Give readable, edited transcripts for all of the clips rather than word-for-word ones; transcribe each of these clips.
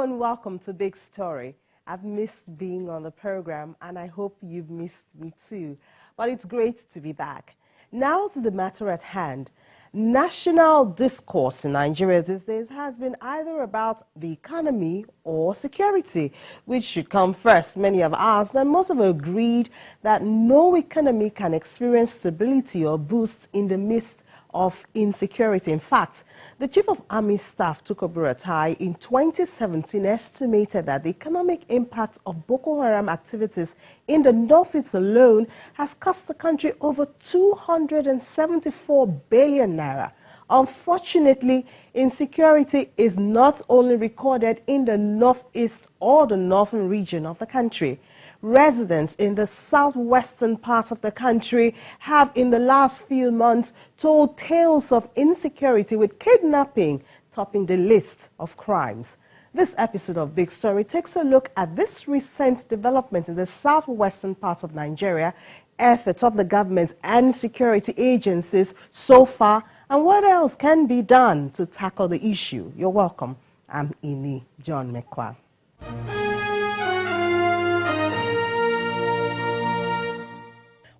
and welcome to Big Story. I've missed being on the program and I hope you've missed me too. But it's great to be back. Now to the matter at hand. National discourse in Nigeria these days has been either about the economy or security, which should come first. Many have asked and most have agreed that no economy can experience stability or boost in the midst of insecurity. In fact, the Chief of Army Staff, Tukur Buratai, in 2017 estimated that the economic impact of Boko Haram activities in the Northeast alone has cost the country over 274 billion naira. Unfortunately, insecurity is not only recorded in the Northeast or the northern region of the country. Residents in the southwestern part of the country have in the last few months told tales of insecurity, with kidnapping topping the list of crimes. This episode of Big Story takes a look at this recent development in the southwestern part of Nigeria, efforts of the government and security agencies so far, and what else can be done to tackle the issue. You're welcome. I'm Ini John Mekwa.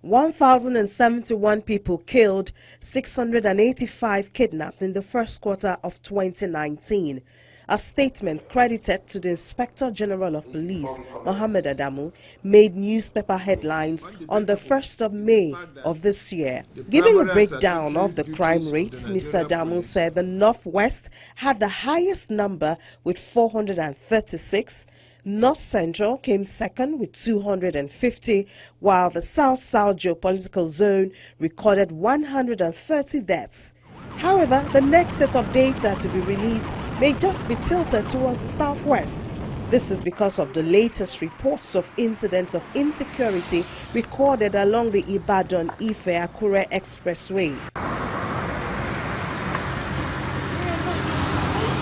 1,071 people killed, 685 kidnapped in the first quarter of 2019. A statement credited to the Inspector General of Police, Mohammed Adamu, made newspaper headlines on the 1st of May of this year. Giving a breakdown of the crime rates, Mr. Adamu said the Northwest had the highest number with 436. North Central came second with 250, while the South-South geopolitical zone recorded 130 deaths. However, the next set of data to be released may just be tilted towards the Southwest. This is because of the latest reports of incidents of insecurity recorded along the Ibadan-Ife-Akure Expressway.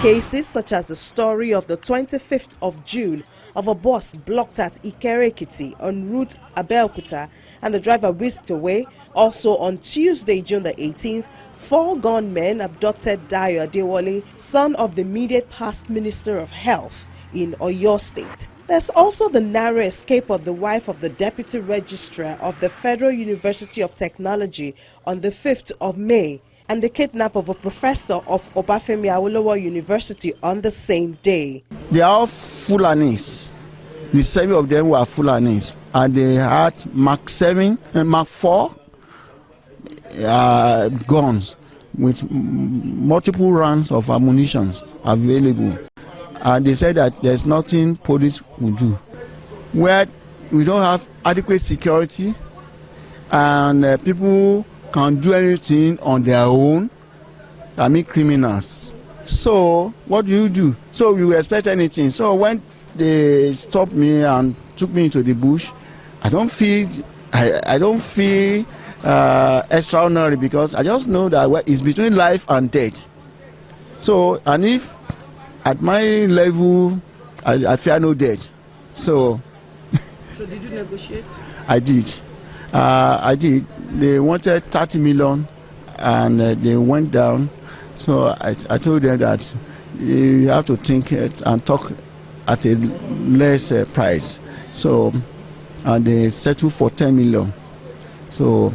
Cases such as the story of the 25th of June of a bus blocked at Ikere-Ekiti on route Abeokuta and the driver whisked away. Also on Tuesday, June the 18th, 4 gunmen abducted Dayo Adewale, son of the immediate past Minister of Health in Oyo State. There's also the narrow escape of the wife of the Deputy Registrar of the Federal University of Technology on the 5th of May, and the kidnap of a professor of Obafemi Awolowo University on the same day. They are all Fulanis. The 7 of them were Fulanis, and they had Mark 7 and Mark 4 guns with multiple rounds of ammunition available. And they said that there's nothing police will do. Where we don't have adequate security and people can do anything on their own, I mean criminals. So what do? So you expect anything. So when they stopped me and took me into the bush, I don't feel extraordinary, because I just know that it's between life and death. So, and if at my level, I fear no death. So did you negotiate? I did. They wanted 30 million and they went down. So I told them that you have to think and talk at a less price. So and they settled for 10 million. So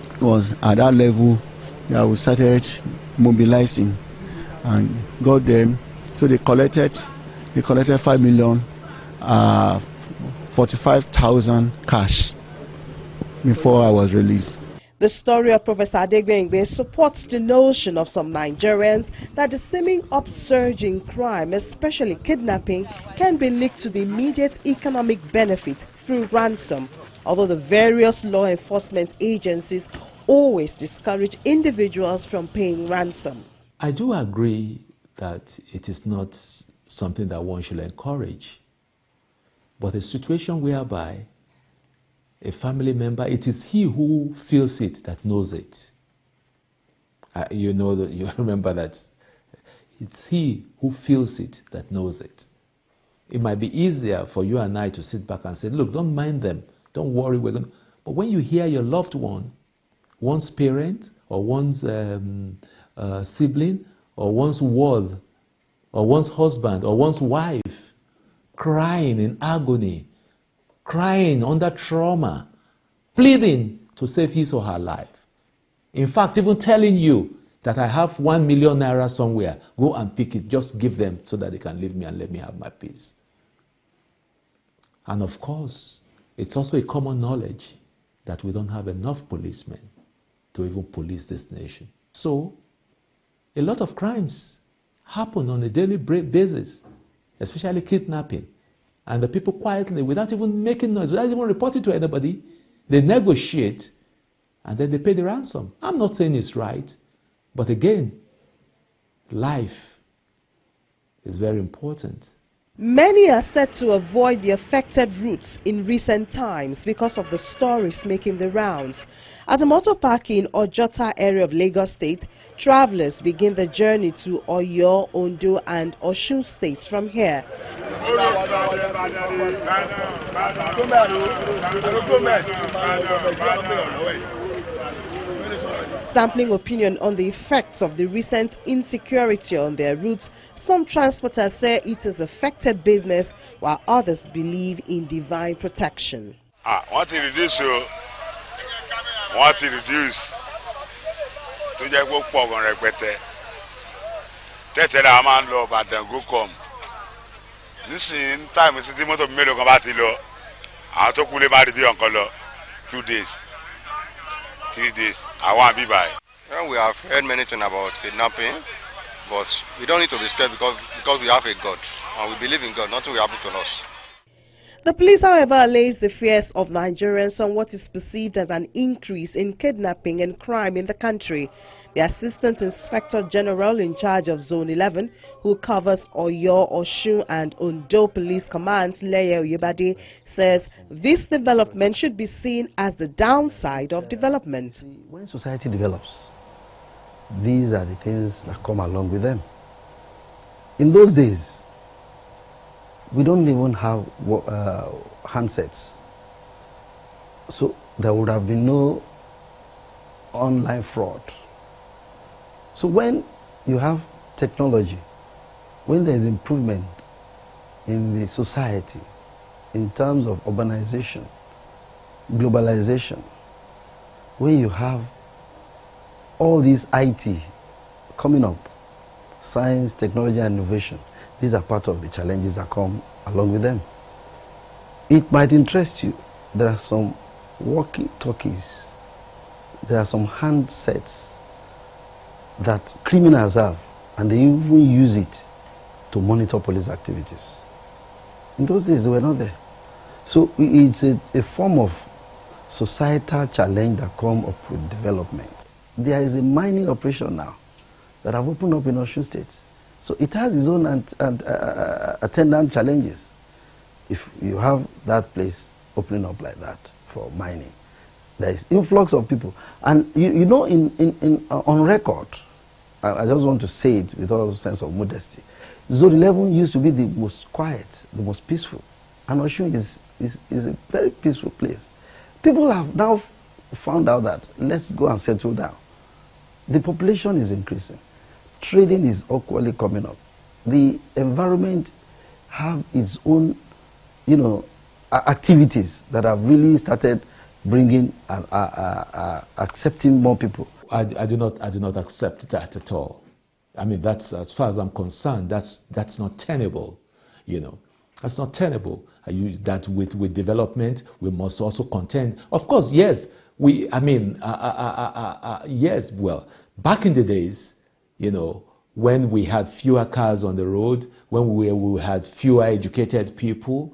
it was at that level that we started mobilizing and got them. So they collected 5 million, 45,000 cash before I was released. The story of Professor Adegbengbe supports the notion of some Nigerians that the seeming upsurge in crime, especially kidnapping, can be linked to the immediate economic benefit through ransom, although the various law enforcement agencies always discourage individuals from paying ransom. I do agree that it is not something that one should encourage, but a situation whereby a family member, it is he who feels it that knows it. You remember that it's he who feels it that knows it. It might be easier for you and I to sit back and say, look, don't mind them, don't worry, But when you hear your loved one, one's parent or one's sibling or one's ward or one's husband or one's wife crying in agony, crying under trauma, pleading to save his or her life. In fact, even telling you that I have 1 million naira somewhere, go and pick it, just give them so that they can leave me and let me have my peace. And of course, it's also a common knowledge that we don't have enough policemen to even police this nation. So, a lot of crimes happen on a daily basis, especially kidnapping. And the people quietly, without even making noise, without even reporting to anybody, they negotiate and then they pay the ransom. I'm not saying it's right, but again, life is very important. Many are said to avoid the affected routes in recent times because of the stories making the rounds. At a motor park in Ojota area of Lagos State, travelers begin the journey to Oyo, Ondo and Osun states from here. Sampling opinion on the effects of the recent insecurity on their routes, some transporters say it has affected business, while others believe in divine protection. Want to reduce. To just go pog on repete. Tete la man lo but then go come. This in time is the motor melo come back lo. I to kule ba be on color 2 days. 3 days. I want to be by. Well, we have heard many things about kidnapping, but we don't need to be scared because we have a God and we believe in God. Nothing will happen to us. The police, however, allays the fears of Nigerians on what is perceived as an increase in kidnapping and crime in the country. The Assistant Inspector General in charge of Zone 11, who covers Oyo, Osun and Ondo Police Commands, Leye Oyebade, says this development should be seen as the downside of development. When society develops, these are the things that come along with them. In those days, we don't even have handsets. So there would have been no online fraud. So when you have technology, when there is improvement in the society in terms of urbanization, globalization, when you have all these IT coming up, science, technology and innovation, these are part of the challenges that come along with them. It might interest you. There are some walkie-talkies, there are some handsets that criminals have, and they even use it to monitor police activities. In those days, they were not there. So it's a form of societal challenge that comes up with development. There is a mining operation now that have opened up in Osun State. So it has its own attendant challenges. If you have that place opening up like that for mining, there is influx of people. And you know, on record, I just want to say it with all sense of modesty, Zone 11 used to be the most quiet, the most peaceful. And Osun is a very peaceful place. People have now found out that let's go and settle down. The population is increasing. Trading is equally coming up. The environment have its own, activities that have really started bringing and accepting more people. I do not accept that at all. I mean, that's, as far as I'm concerned, that's not tenable. That's not tenable. I use that with development. We must also contend. Of course, yes. Yes. Well, back in the days, when we had fewer cars on the road, when we had fewer educated people,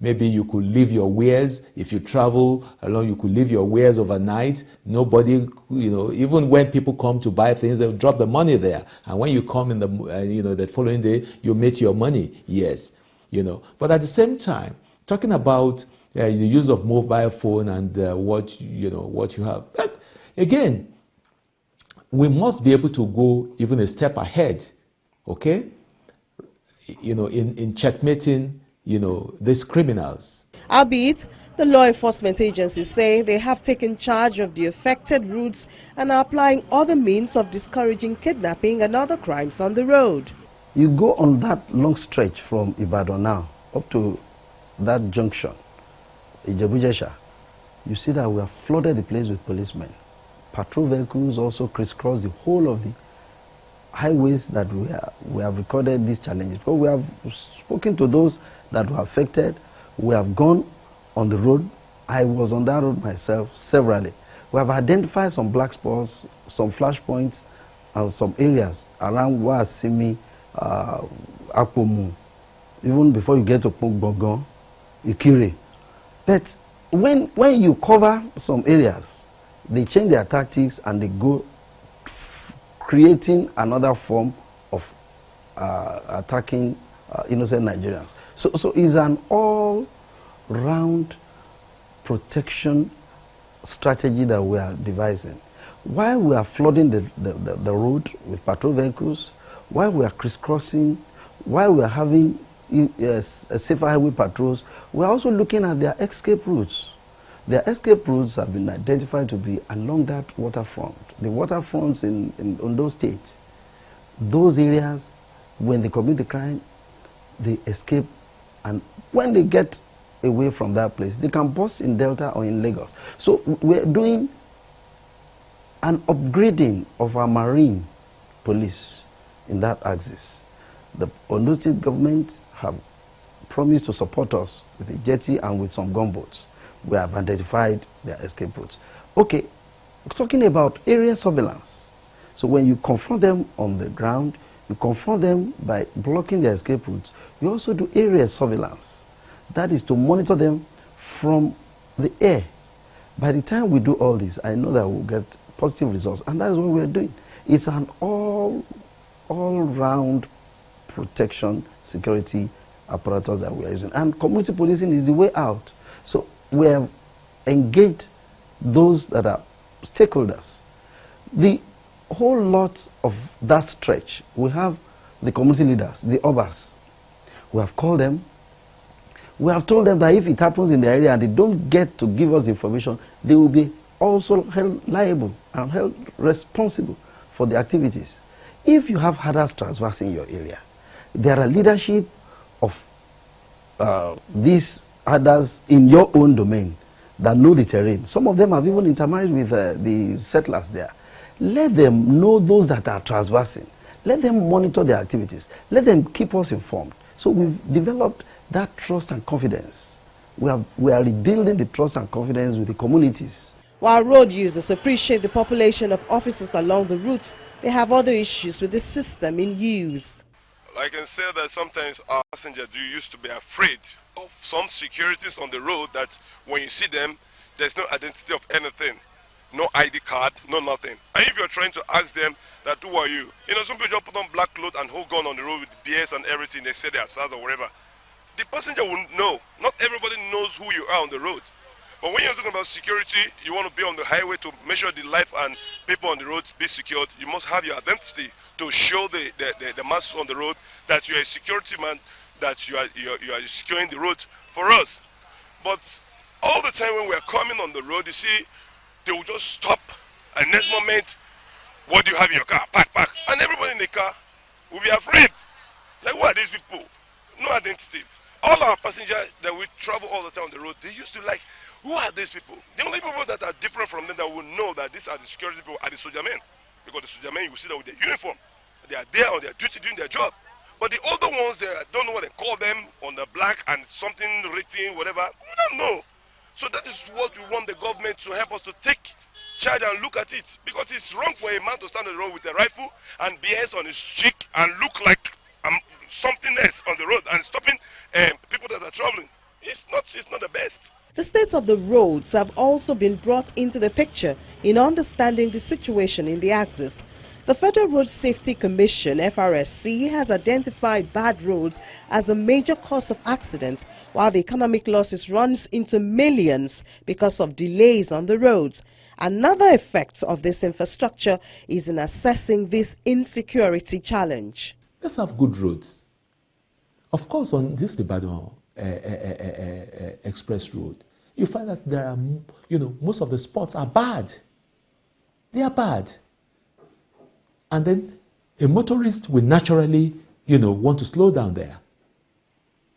maybe you could leave your wares. If you travel along, you could leave your wares overnight. Nobody, even when people come to buy things, they'll drop the money there. And when you come in the following day, you make your money. Yes, But at the same time, talking about the use of mobile phone and what you have. But again, we must be able to go even a step ahead, okay? In checkmating, these criminals. Albeit, the law enforcement agencies say they have taken charge of the affected routes and are applying other means of discouraging kidnapping and other crimes on the road. You go on that long stretch from Ibadan now up to that junction, Ijebu-Jesha, you see that we have flooded the place with policemen. Patrol vehicles also crisscross the whole of the highways that we have recorded these challenges. But we have spoken to those that were affected. We have gone on the road. I was on that road myself severally. We have identified some black spots, some flashpoints, and some areas around Wasimi, Akpomu, even before you get to Pongbogon, Ikire. But when you cover some areas, they change their tactics and they go creating another form of attacking innocent Nigerians. So it's an all-round protection strategy that we are devising. While we are flooding the road with patrol vehicles, while we are crisscrossing, while we are having safer highway patrols, we are also looking at their escape routes. Their escape routes have been identified to be along that waterfront. The waterfronts in Ondo State, those areas, when they commit the crime, they escape, and when they get away from that place, they can bust in Delta or in Lagos. So we're doing an upgrading of our marine police in that axis. The Ondo State government have promised to support us with a jetty and with some gunboats. We have identified their escape routes. Okay, talking about area surveillance. So when you confront them on the ground, you confront them by blocking their escape routes. You also do area surveillance. That is to monitor them from the air. By the time we do all this, I know that we'll get positive results, and that is what we're doing. It's an all-round protection, security apparatus that we are using. And community policing is the way out. So we have engaged those that are stakeholders. The whole lot of that stretch, we have the community leaders, the obas. We have called them. We have told them that if it happens in the area and they don't get to give us information, they will be also held liable and held responsible for the activities. If you have herders traversing your area, there are leadership of these herders in your own domain that know the terrain. Some of them have even intermarried with the settlers there. Let them know those that are traversing. Let them monitor their activities. Let them keep us informed. So we've developed that trust and confidence. We are rebuilding the trust and confidence with the communities. While road users appreciate the population of officers along the routes, they have other issues with the system in use. I can say that sometimes our passengers used to be afraid of some securities on the road, that when you see them, there's no identity of anything. No ID card, no nothing. And if you're trying to ask them that, who are you? You know, some people just put on black clothes and hold gun on the road with BS and everything. They say they are SARS or whatever. The passenger will know. Not everybody knows who you are on the road. But when you're talking about security, you want to be on the highway to make sure the life and people on the road be secured. You must have your identity to show the masses on the road that you're a security man, that you are securing the road for us. But all the time when we're coming on the road, you see, they will just stop, and next moment, what do you have in your car? Pack. And everybody in the car will be afraid. Like, what are these people? No identity. All our passengers that we travel all the time on the road, they used to like, who are these people? The only people that are different from them that will know that these are the security people are the soldier men. Because the soldier men, you will see that with their uniform. They are there on their duty doing their job. But the older ones, they don't know what they call them on the black and something written, whatever. We don't know. So that is what we want the government to help us to take charge and look at it. Because it's wrong for a man to stand on the road with a rifle and BS on his cheek and look like something else on the road and stopping people that are traveling. It's not the best. The state of the roads have also been brought into the picture in understanding the situation in the axis. The Federal Road Safety Commission, FRSC, has identified bad roads as a major cause of accident, while the economic losses runs into millions because of delays on the roads. Another effect of this infrastructure is in assessing this insecurity challenge. Let's have good roads. Of course, on this Ibadan express road, you find that there are, most of the spots are bad. They are bad. And then a motorist will naturally, want to slow down there,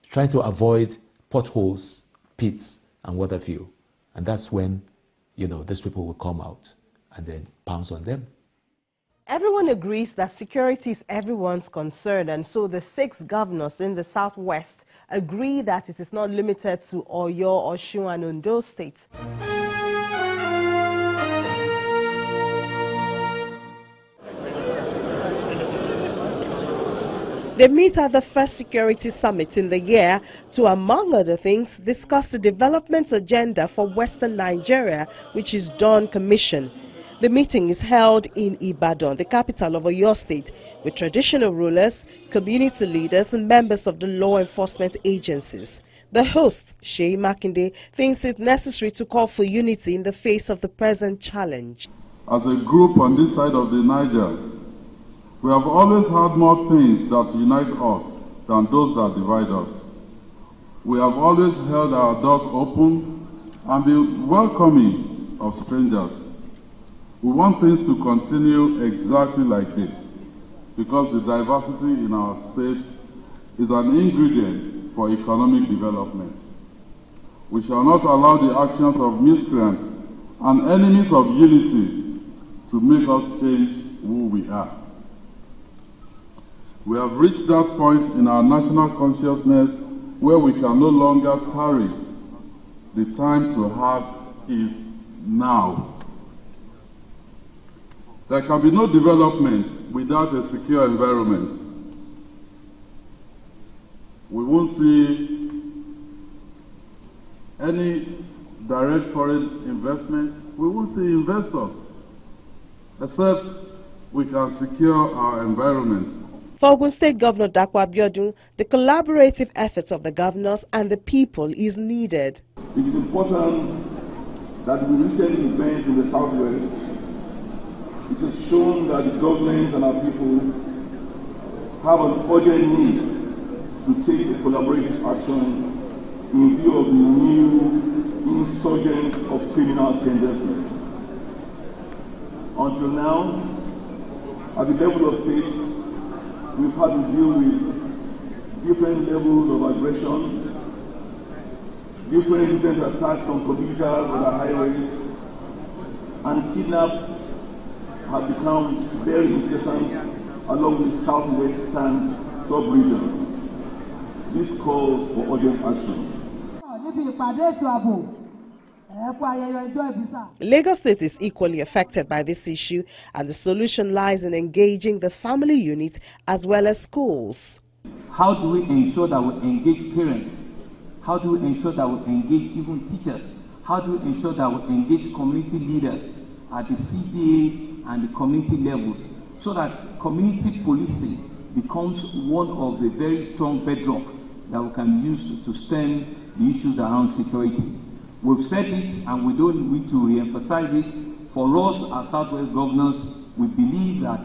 trying to avoid potholes, pits, and what have you. And that's when, these people will come out and then pounce on them. Everyone agrees that security is everyone's concern, and so the 6 governors in the southwest agree that it is not limited to Oyo, Osun, and Ondo states. They meet at the first security summit in the year to, among other things, discuss the development agenda for Western Nigeria, which is Dawn Commission. The meeting is held in Ibadan, the capital of Oyo State, with traditional rulers, community leaders, and members of the law enforcement agencies. The host, Sheyi Makinde, thinks it necessary to call for unity in the face of the present challenge. As a group on this side of the Niger, we have always had more things that unite us than those that divide us. We have always held our doors open and been welcoming of strangers. We want things to continue exactly like this because the diversity in our states is an ingredient for economic development. We shall not allow the actions of miscreants and enemies of unity to make us change who we are. We have reached that point in our national consciousness where we can no longer tarry. The time to act is now. There can be no development without a secure environment. We won't see any direct foreign investment. We won't see investors, except we can secure our environment. For Ogun State Governor Dapo Abiodun, the collaborative efforts of the governors and the people is needed. It is important that the recent events in the Southwest, it has shown that the government and our people have an urgent need to take a collaborative action in view of the new insurgence of criminal tendencies. Until now, at the level of states, we've had to deal with different levels of aggression, different attacks on computers on the highways, and kidnap have become very incessant along the southwestern sub-region. This calls for urgent action. Lagos State is equally affected by this issue, and the solution lies in engaging the family unit as well as schools. How do we ensure that we engage parents? How do we ensure that we engage even teachers? How do we ensure that we engage community leaders at the CDA and the community levels, so that community policing becomes one of the very strong bedrock that we can use to stem the issues around security? We've said it and we don't need to re-emphasize it. For us as Southwest governors, we believe that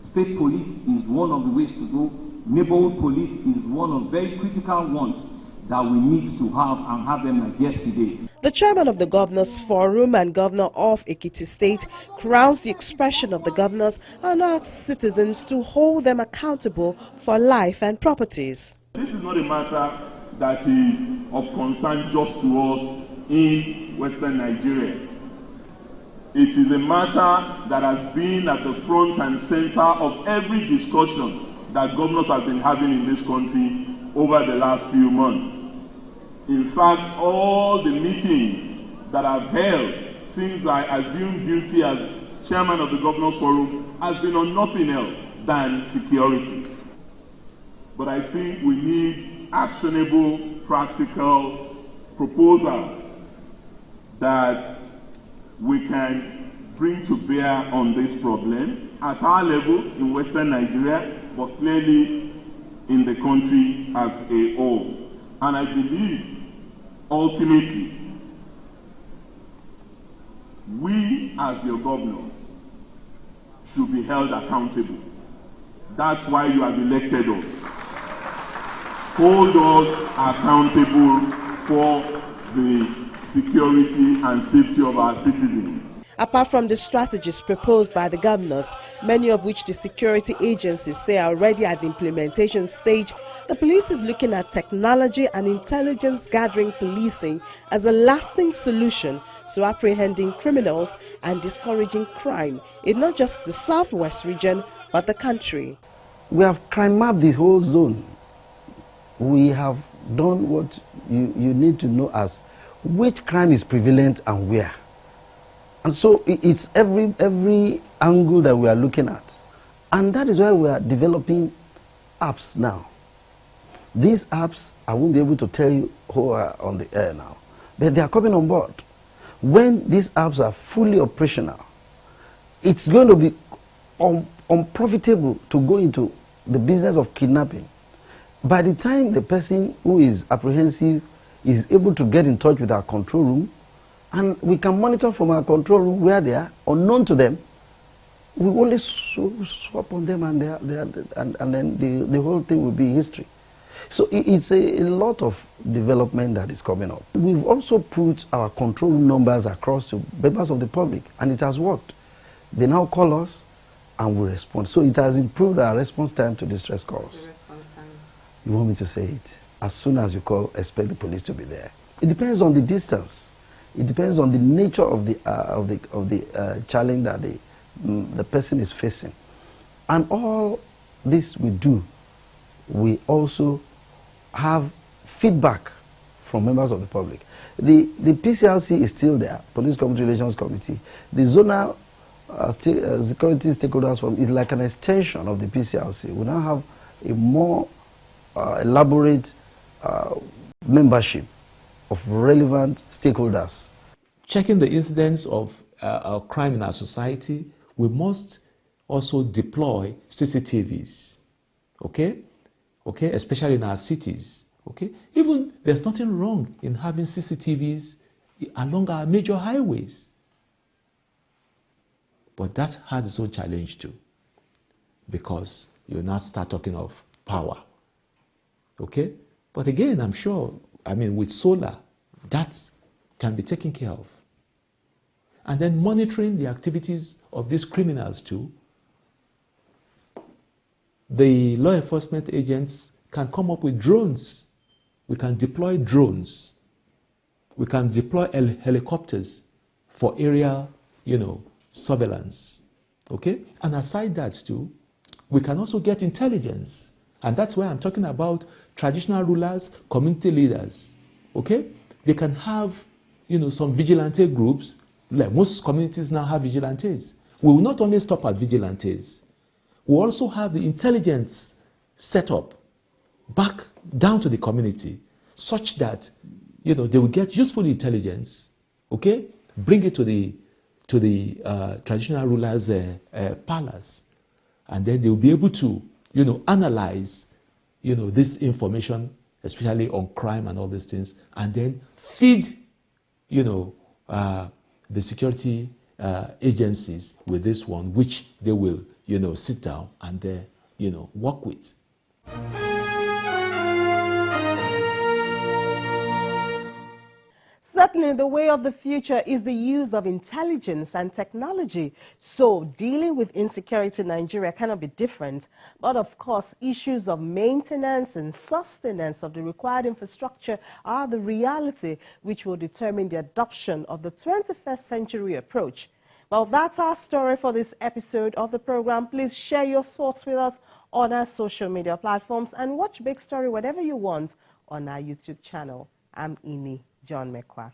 state police is one of the ways to go. Neighborhood police is one of the very critical ones that we need to have, and have them like yesterday. The chairman of the Governors Forum and governor of Ekiti State crowns the expression of the governors and asks citizens to hold them accountable for life and properties. This is not a matter that is of concern just to us in Western Nigeria. It is a matter that has been at the front and center of every discussion that governors have been having in this country over the last few months. In fact, all the meetings that I've held since I assumed duty as chairman of the Governors Forum has been on nothing else than security. But I think we need actionable, practical proposals that we can bring to bear on this problem at our level in Western Nigeria, but clearly in the country as a whole. And I believe ultimately, we as your governors should be held accountable. That's why you have elected us. Hold us accountable for the security and safety of our citizens. Apart from the strategies proposed by the governors, many of which the security agencies say are already at the implementation stage, the police is looking at technology and intelligence gathering policing as a lasting solution to apprehending criminals and discouraging crime in not just the southwest region, but the country. We have crime mapped the whole zone. We have done what you need to know as which crime is prevalent and where. And so it's every angle that we are looking at. And that is why we are developing apps now. These apps, I won't be able to tell you who are on the air now, but they are coming on board. When these apps are fully operational, it's going to be unprofitable to go into the business of kidnapping. By the time the person who is apprehensive is able to get in touch with our control room, and we can monitor from our control room where they are, unknown to them, we only swap on them and then the whole thing will be history. So it's a lot of development that is coming up. We've also put our control room numbers across to members of the public, and it has worked. They now call us and we respond. So it has improved our response time to distress calls. What's the response time? You want me to say it? As soon as you call, expect the police to be there. It depends on the distance. It depends on the nature of the challenge that the person is facing. And all this we do, we also have feedback from members of the public. The PCRC is still there, Police Community Relations Committee. The zonal security stakeholders forum is like an extension of the PCRC. We now have a more elaborate membership of relevant stakeholders. Checking the incidence of crime in our society, we must also deploy CCTVs, okay, especially in our cities, okay. Even there's nothing wrong in having CCTVs along our major highways, but that has its own challenge too, because you now start talking of power, okay. But again, I'm sure, with solar, that can be taken care of. And then monitoring the activities of these criminals too. The law enforcement agents can come up with drones. We can deploy drones. We can deploy helicopters for aerial, surveillance. Okay? And aside that too, we can also get intelligence. And that's why I'm talking about traditional rulers, community leaders. Okay? They can have, some vigilante groups. Like most communities now have vigilantes. We will not only stop at vigilantes. We also have the intelligence set up back down to the community, such that they will get useful intelligence, okay, bring it to the traditional rulers' palace, and then they will be able to analyze this information, especially on crime and all these things, and then feed the security agencies with this one, which they will, sit down and work with. Certainly, the way of the future is the use of intelligence and technology. So, dealing with insecurity in Nigeria cannot be different. But of course, issues of maintenance and sustenance of the required infrastructure are the reality which will determine the adoption of the 21st century approach. Well, that's our story for this episode of the program. Please share your thoughts with us on our social media platforms and watch Big Story whenever you want on our YouTube channel. I'm Ini John Mekwa.